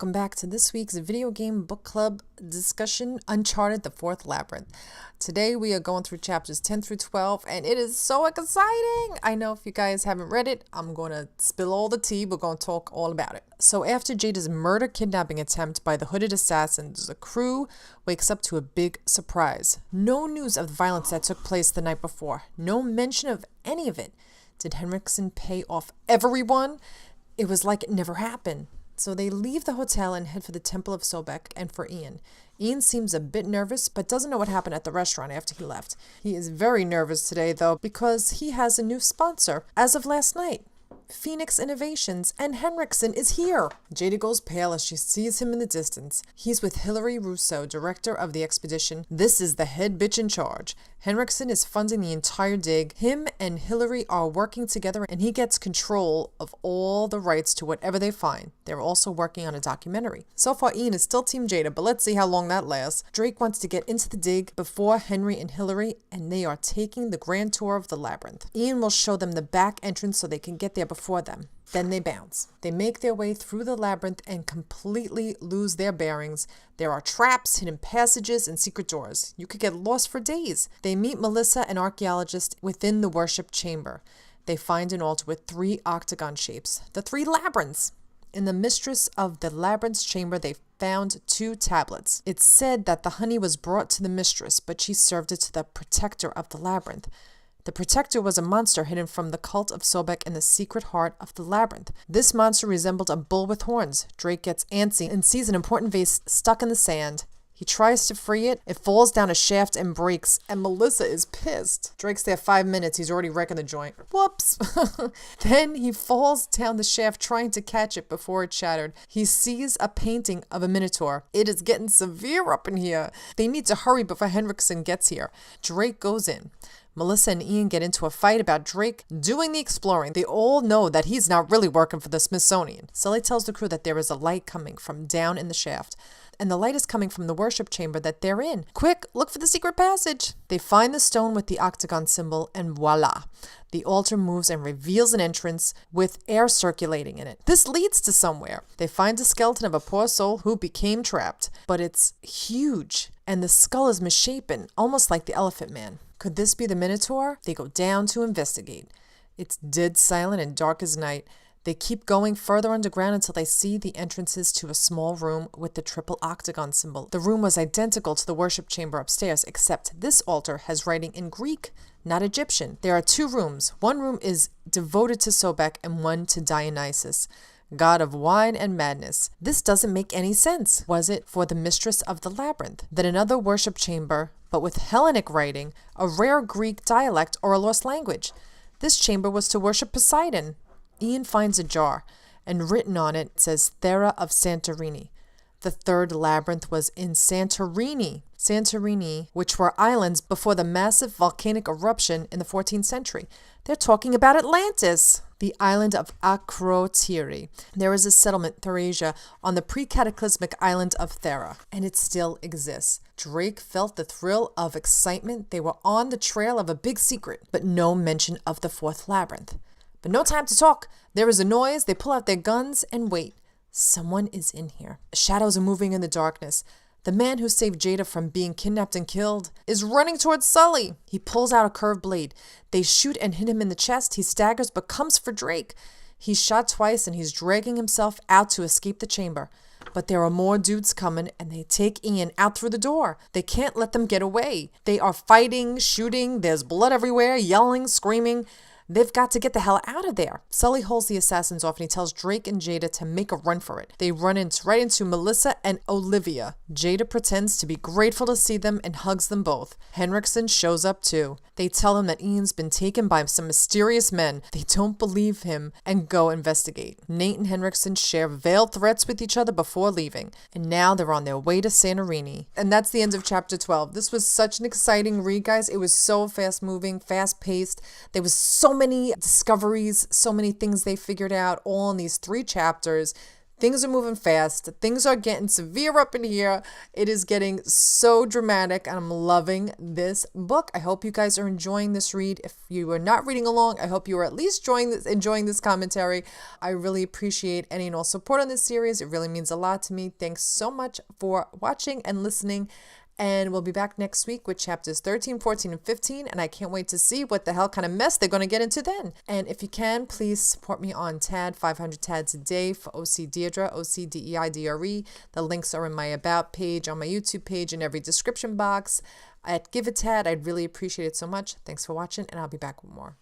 welcome back to this week's video game book club discussion, Uncharted, the Fourth Labyrinth. Today we are going through chapters 10 through 12, and it is so exciting! I know if you guys haven't read it, I'm going to spill all the tea. We're going to talk all about it. So after Jada's murder-kidnapping attempt by the hooded assassins, the crew wakes up to a big surprise. No news of the violence that took place the night before. No mention of any of it. Did Henriksen pay off everyone? It was like it never happened. So they leave the hotel and head for the Temple of Sobek and for Ian. Ian seems a bit nervous, but doesn't know what happened at the restaurant after he left. He is very nervous today, though, because he has a new sponsor as of last night. Phoenix Innovations, and Henriksen is here. Jada goes pale as she sees him in the distance. He's with Hilary Rousseau, director of the expedition. This is the head bitch in charge. Henriksen is funding the entire dig. Him and Hilary are working together, and he gets control of all the rights to whatever they find. They're also working on a documentary. So far, Ian is still Team Jada, but let's see how long that lasts. Drake wants to get into the dig before Henry and Hilary, and they are taking the grand tour of the labyrinth. Ian will show them the back entrance so they can get there before them. Then they bounce. They make their way through the labyrinth and completely lose their bearings. There are traps, hidden passages, and secret doors. You could get lost for days. They meet Melissa, an archaeologist, within the worship chamber. They find an altar with 3 octagon shapes, the 3 labyrinths. In the Mistress of the Labyrinth's chamber, they found 2 tablets. It's said that the honey was brought to the Mistress, but she served it to the protector of the labyrinth. The protector was a monster hidden from the cult of Sobek in the secret heart of the labyrinth. This monster resembled a bull with horns. Drake gets antsy and sees an important vase stuck in the sand. He tries to free it. It falls down a shaft and breaks, and Melissa is pissed. Drake's there 5 minutes. He's already wrecking the joint. Whoops! Then he falls down the shaft trying to catch it before it shattered. He sees a painting of a minotaur. It is getting severe up in here. They need to hurry before Henriksen gets here. Drake goes in. Melissa and Ian get into a fight about Drake doing the exploring. They all know that he's not really working for the Smithsonian. Sully tells the crew that there is a light coming from down in the shaft, and the light is coming from the worship chamber that they're in. Quick, look for the secret passage. They find the stone with the octagon symbol, and voila. The altar moves and reveals an entrance with air circulating in it. This leads to somewhere. They find a skeleton of a poor soul who became trapped, but it's huge, and the skull is misshapen, almost like the Elephant Man. Could this be the Minotaur? They go down to investigate. It's dead silent and dark as night. They keep going further underground until they see the entrances to a small room with the triple octagon symbol. The room was identical to the worship chamber upstairs, except this altar has writing in Greek, not Egyptian. There are 2 rooms. One room is devoted to Sobek and one to Dionysus, god of wine and madness. This doesn't make any sense. Was it for the Mistress of the Labyrinth? Then another worship chamber, but with Hellenic writing, a rare Greek dialect or a lost language. This chamber was to worship Poseidon. Ian finds a jar, and written on it says Thera of Santorini. The 3rd labyrinth was in Santorini. Santorini, which were islands before the massive volcanic eruption in the 14th century. They're talking about Atlantis, the island of Akrotiri. There is a settlement, Therasia, on the pre-cataclysmic island of Thera, and it still exists. Drake felt the thrill of excitement. They were on the trail of a big secret, but no mention of the 4th labyrinth. But no time to talk. There is a noise. They pull out their guns and wait. Someone is in here. Shadows are moving in the darkness. The man who saved Jada from being kidnapped and killed is running towards Sully. He pulls out a curved blade. They shoot and hit him in the chest. He staggers but comes for Drake. He's shot twice and he's dragging himself out to escape the chamber. But there are more dudes coming, and they take Ian out through the door. They can't let them get away. They are fighting, shooting. There's blood everywhere, yelling, screaming. They've got to get the hell out of there. Sully holds the assassins off and he tells Drake and Jada to make a run for it. They run right into Melissa and Olivia. Jada pretends to be grateful to see them and hugs them both. Henriksen shows up too. They tell him that Ian's been taken by some mysterious men. They don't believe him and go investigate. Nate and Henriksen share veiled threats with each other before leaving. And now they're on their way to Santorini. And that's the end of chapter 12. This was such an exciting read, guys. It was so fast moving, fast paced. There was so many discoveries, so many things they figured out all in these 3 chapters. Things are moving fast. Things are getting severe up in here. It is getting so dramatic, and I'm loving this book. I hope you guys are enjoying this read. If you are not reading along, I hope you are at least enjoying this commentary. I really appreciate any and all support on this series. It really means a lot to me. Thanks so much for watching and listening. And we'll be back next week with chapters 13, 14, and 15. And I can't wait to see what the hell kind of mess they're going to get into then. And if you can, please support me on TAD, 500 TADs a day for O.C.Deidre, O.C.Deidre. The links are in my About page, on my YouTube page, in every description box. At Give a Tad, I'd really appreciate it so much. Thanks for watching, and I'll be back with more.